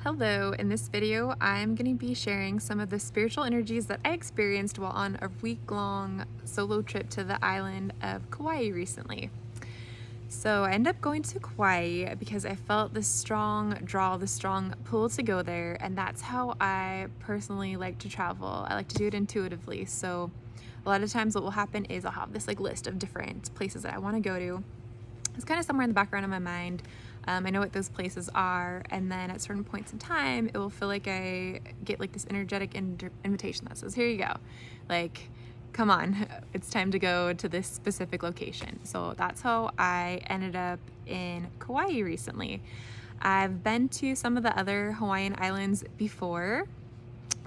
Hello, in this video, I'm going to be sharing some of the spiritual energies that I experienced while on a week-long solo trip to the island of Kauai recently. So I ended up going to Kauai because I felt this strong draw, this strong pull to go there, and that's how I personally like to travel. I like to do it intuitively. So a lot of times what will happen is I'll have this list of different places that I want to go to. It's kind of somewhere in the background of my mind. I know what those places are, and then at certain points in time, it will feel like I get this energetic invitation that says, here you go. Come on, it's time to go to this specific location. So that's how I ended up in Kauai recently. I've been to some of the other Hawaiian islands before.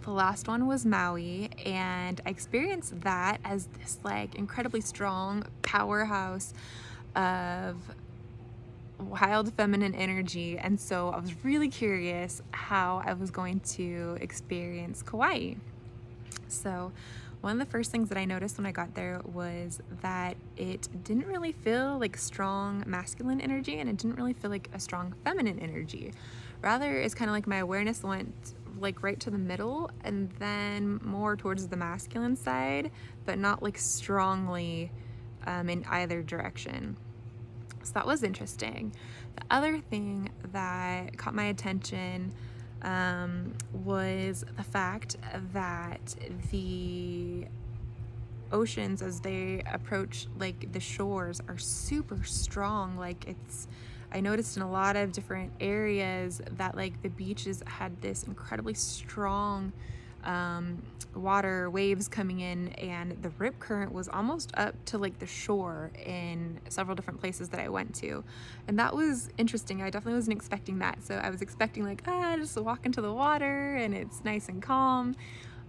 The last one was Maui, and I experienced that as this incredibly strong powerhouse of wild feminine energy, and so I was really curious how I was going to experience Kauai. So one of the first things that I noticed when I got there was that it didn't really feel like strong masculine energy, and it didn't really feel like a strong feminine energy. Rather, it's kind of like my awareness went right to the middle and then more towards the masculine side, but not strongly in either direction. So that was interesting. The other thing that caught my attention was the fact that the oceans, as they approach the shores, are super strong. I noticed in a lot of different areas that the beaches had this incredibly strong water waves coming in, and the rip current was almost up to the shore in several different places that I went to, and that was interesting. I definitely wasn't expecting that. So I was expecting just walk into the water and it's nice and calm,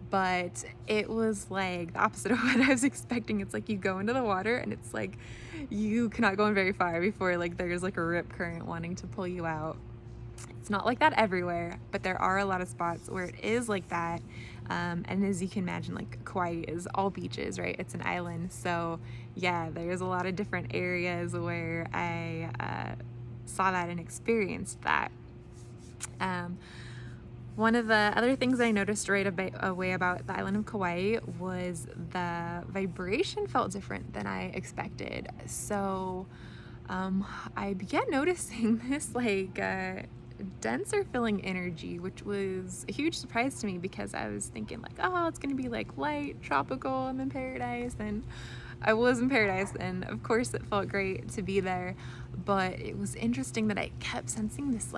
but it was the opposite of what I was expecting. It's you go into the water and it's you cannot go in very far before there's a rip current wanting to pull you out. It's not like that everywhere, but there are a lot of spots where it is like that. And as you can imagine, Kauai is all beaches, right? It's an island. So yeah, there's a lot of different areas where I saw that and experienced that. One of the other things I noticed right away about the island of Kauai was the vibration felt different than I expected. So I began noticing this denser feeling energy, which was a huge surprise to me because I was thinking oh, it's gonna be light, tropical, I'm in paradise, and I was in paradise, and of course it felt great to be there, but it was interesting that I kept sensing this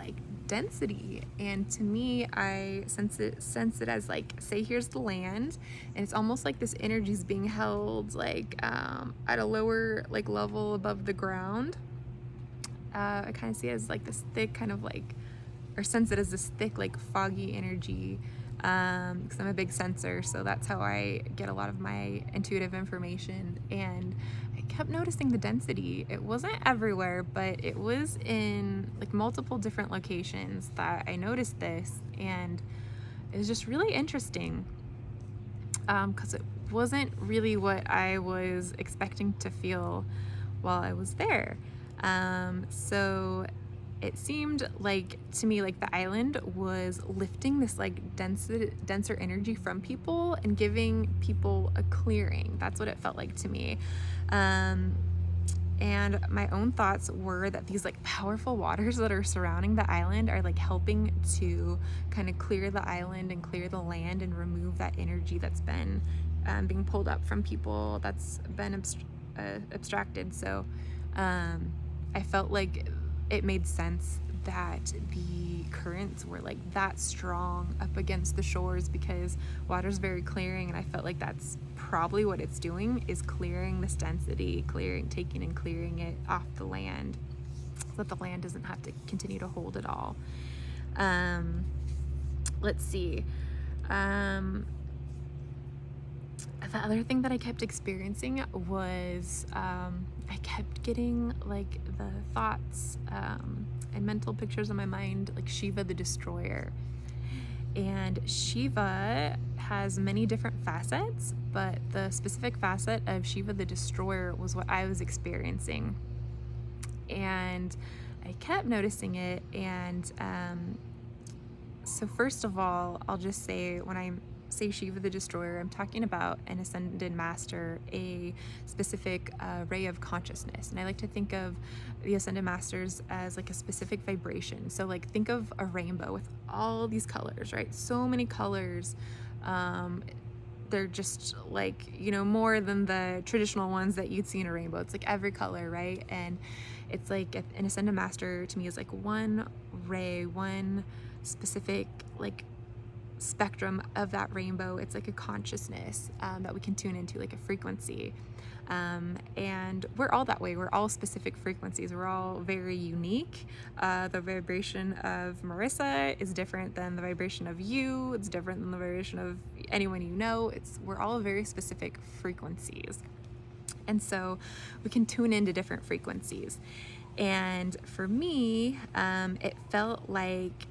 density, and to me I sense it as say here's the land, and it's almost this energy is being held at a lower level above the ground. I kind of see it as this thick kind of or sense it as this thick foggy energy, because I'm a big sensor, so that's how I get a lot of my intuitive information. And I kept noticing the density. It wasn't everywhere, but it was in multiple different locations that I noticed this, and it was just really interesting because it wasn't really what I was expecting to feel while I was there. So it seemed to me the island was lifting this denser energy from people and giving people a clearing. That's what it felt like to me. And my own thoughts were that these powerful waters that are surrounding the island are helping to kind of clear the island and clear the land and remove that energy that's been being pulled up from people, that's been abstracted. So I felt it made sense that the currents were that strong up against the shores because water's very clearing, and I felt that's probably what it's doing, is clearing this density, taking and clearing it off the land so that the land doesn't have to continue to hold it all. Let's see. The other thing that I kept experiencing was I kept getting the thoughts and mental pictures in my mind Shiva the Destroyer. And Shiva has many different facets, but the specific facet of Shiva the Destroyer was what I was experiencing. And I kept noticing it, and So first of all, I'll just say when I say Shiva the Destroyer, I'm talking about an ascended master, a specific ray of consciousness. And I like to think of the ascended masters as like a specific vibration. So like think of a rainbow with all these colors, right? So many colors. They're just like, more than the traditional ones that you'd see in a rainbow. It's like every color, right? And it's like an ascended master to me is like one ray, one specific like spectrum of that rainbow. It's like a consciousness that we can tune into, like a frequency. And we're all that way. We're all specific frequencies. We're all very unique. The vibration of Marissa is different than the vibration of you. It's different than the vibration of anyone you know. We're all very specific frequencies. And so we can tune into different frequencies. And for me, it felt like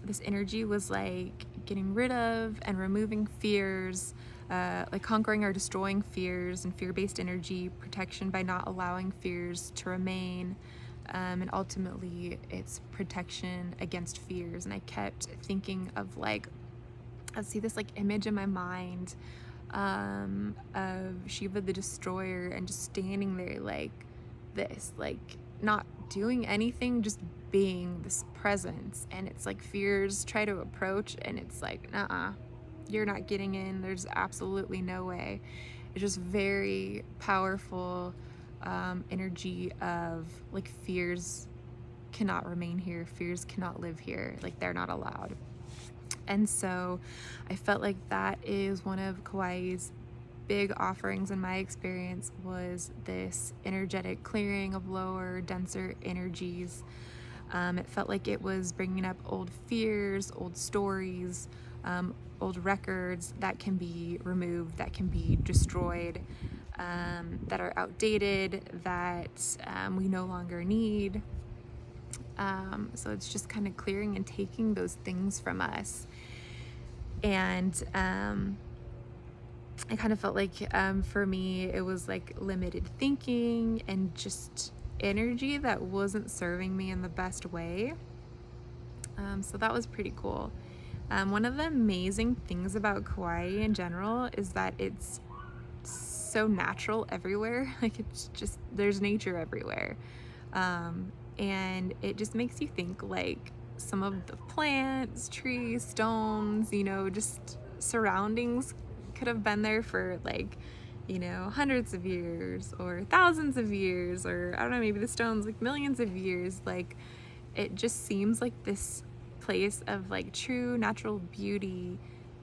this energy was like getting rid of and removing fears, like conquering or destroying fears and fear-based energy, protection by not allowing fears to remain, and ultimately it's protection against fears. And I kept thinking of like, I see this like image in my mind of Shiva the Destroyer and just standing there like this, like not doing anything, just being this presence. And it's like fears try to approach and it's like, nah, you're not getting in. There's absolutely no way. It's just very powerful energy of like fears cannot remain here. Fears cannot live here. Like they're not allowed. And so I felt like that is one of Kauai's big offerings in my experience, was this energetic clearing of lower, denser energies. It felt like it was bringing up old fears, old stories, old records that can be removed, that can be destroyed, that are outdated, that we no longer need. So it's just kind of clearing and taking those things from us. And I kind of felt like for me, it was like limited thinking and just energy that wasn't serving me in the best way. So that was pretty cool. One of the amazing things about Kauai in general is that it's so natural everywhere. Like it's just, there's nature everywhere. And it just makes you think like some of the plants, trees, stones, just surroundings could have been there for like, hundreds of years or thousands of years, or I don't know, maybe the stones like millions of years. Like it just seems like this place of like true natural beauty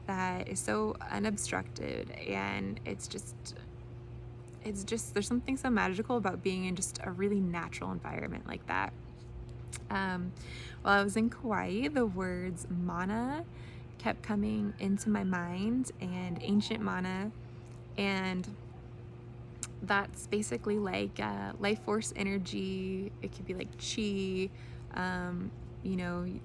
that is so unobstructed. And it's just there's something so magical about being in just a really natural environment like that. While I was in Kauai, the words mana kept coming into my mind, and ancient mana, and that's basically like life force energy. It could be like chi,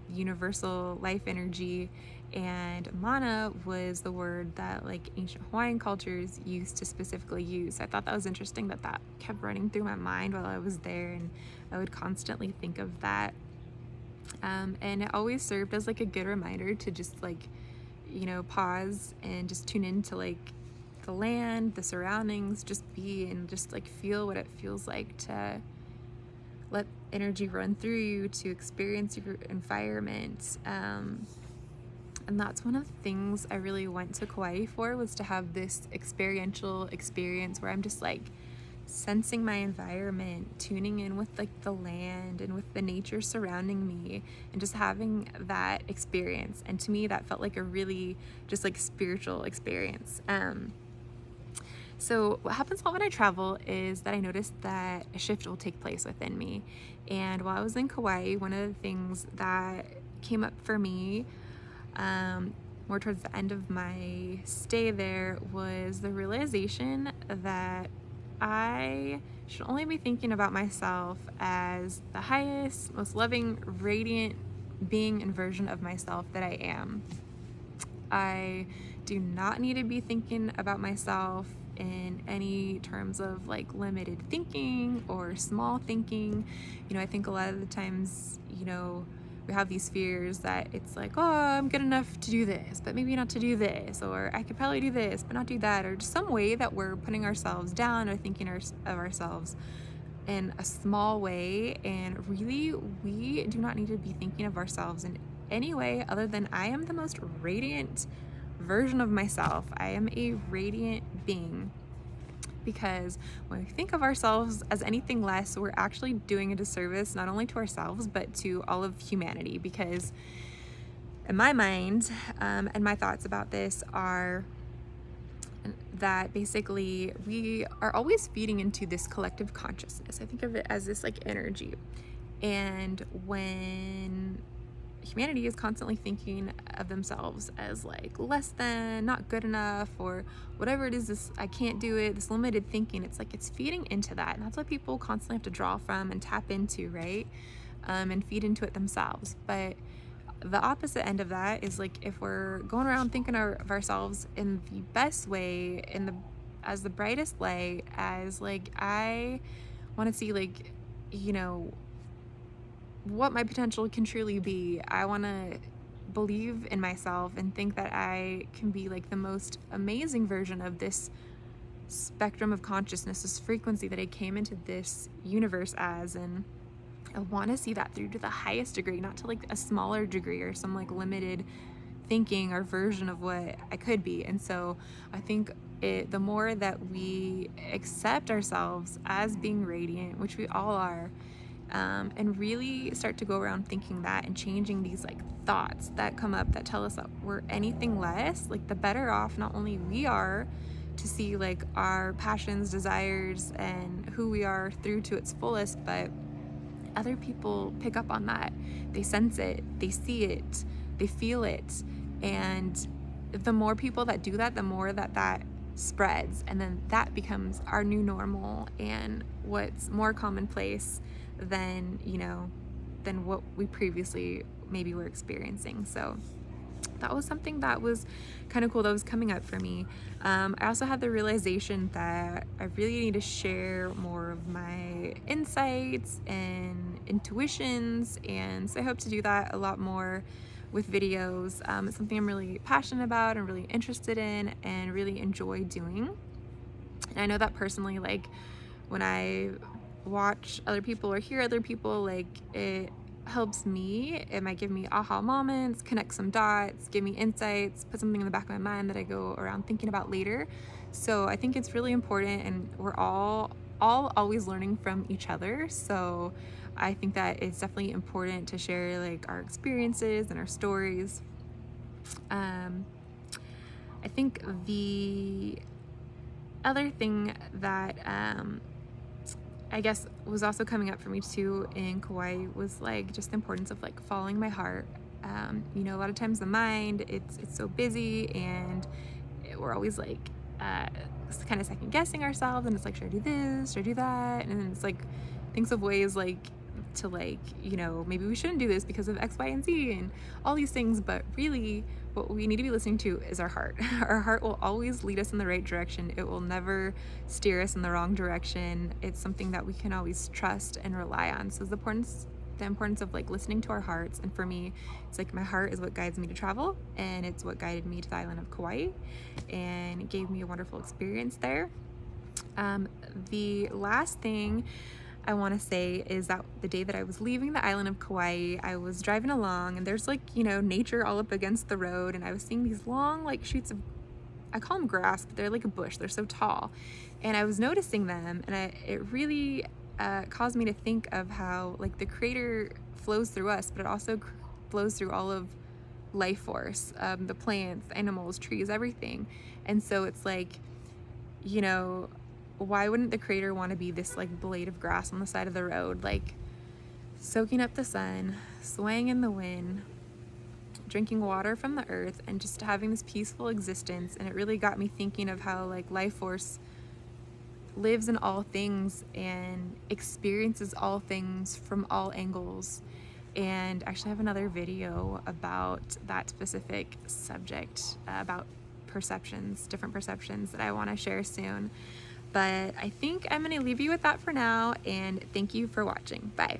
universal life energy. And mana was the word that like ancient Hawaiian cultures used to specifically use. So I thought that was interesting that kept running through my mind while I was there, and I would constantly think of that. And it always served as like a good reminder to just like, pause and just tune into like the land, the surroundings, just be and just like feel what it feels like to let energy run through you, to experience your environment. And that's one of the things I really went to Kauai for, was to have this experiential experience where I'm just like sensing my environment, tuning in with like the land and with the nature surrounding me, and just having that experience. And to me, that felt like a really just like spiritual experience. So what happens a lot when I travel is that I noticed that a shift will take place within me. And while I was in Kauai, one of the things that came up for me more towards the end of my stay there was the realization that I should only be thinking about myself as the highest, most loving, radiant being and version of myself that I am. I do not need to be thinking about myself in any terms of like limited thinking or small thinking. I think a lot of the times, we have these fears that it's like, oh, I'm good enough to do this, but maybe not to do this, or I could probably do this, but not do that, or just some way that we're putting ourselves down or thinking of ourselves in a small way. And really, we do not need to be thinking of ourselves in any way other than I am the most radiant version of myself. I am a radiant being. Because when we think of ourselves as anything less, we're actually doing a disservice not only to ourselves but to all of humanity. Because in my mind, and my thoughts about this are that basically we are always feeding into this collective consciousness. I think of it as this like energy. And when humanity is constantly thinking of themselves as like less than, not good enough, or whatever it is, this I can't do it, this limited thinking, it's like it's feeding into that. And that's what people constantly have to draw from and tap into, right? And feed into it themselves. But the opposite end of that is like if we're going around thinking of ourselves in the best way, as the brightest light, as like I want to see like, you know, what my potential can truly be. I want to believe in myself and think that I can be like the most amazing version of this spectrum of consciousness, this frequency that I came into this universe as. And I want to see that through to the highest degree, not to like a smaller degree or some like limited thinking or version of what I could be. And so I think the more that we accept ourselves as being radiant, which we all are, and really start to go around thinking that and changing these like thoughts that come up that tell us that we're anything less, like the better off not only we are to see like our passions, desires, and who we are through to its fullest, but other people pick up on that. They sense it, they see it, they feel it. And the more people that do that, the more that spreads, and then that becomes our new normal and what's more commonplace than, you know, than what we previously maybe were experiencing. So that was something that was kind of cool that was coming up for me. I also had the realization that I really need to share more of my insights and intuitions, and so I hope to do that a lot more with videos. It's something I'm really passionate about and really interested in and really enjoy doing. And I know that personally, like when I watch other people or hear other people, like it helps me. It might give me aha moments, connect some dots, give me insights, put something in the back of my mind that I go around thinking about later. So I think it's really important, and we're all always learning from each other. So I think that it's definitely important to share like our experiences and our stories. I think the other thing that I guess was also coming up for me too in Kauai was like just the importance of like following my heart. You know, a lot of times the mind, it's so busy, and we're always like kind of second guessing ourselves, and it's like, should I do this, should I do that? And then it's like thinks of ways like to like, you know, maybe we shouldn't do this because of X, Y, and Z and all these things. But really what we need to be listening to is our heart. Our heart will always lead us in the right direction. It will never steer us in the wrong direction. It's something that we can always trust and rely on. So the importance of like listening to our hearts. And for me, it's like my heart is what guides me to travel, and it's what guided me to the island of Kauai, and it gave me a wonderful experience there. The last thing I want to say is that the day that I was leaving the island of Kauai, I was driving along, and there's like, you know, nature all up against the road, and I was seeing these long like shoots of, I call them grass, but they're like a bush, they're so tall, and I was noticing them, and it really caused me to think of how like the creator flows through us, but it also flows through all of life force, the plants, animals, trees, everything. And so it's like, you know, why wouldn't the creator want to be this like blade of grass on the side of the road, like soaking up the sun, swaying in the wind, drinking water from the earth, and just having this peaceful existence? And it really got me thinking of how like life force lives in all things and experiences all things from all angles. And actually I have another video about that specific subject, about perceptions, different perceptions, that I want to share soon. But I think I'm going to leave you with that for now, and thank you for watching. Bye.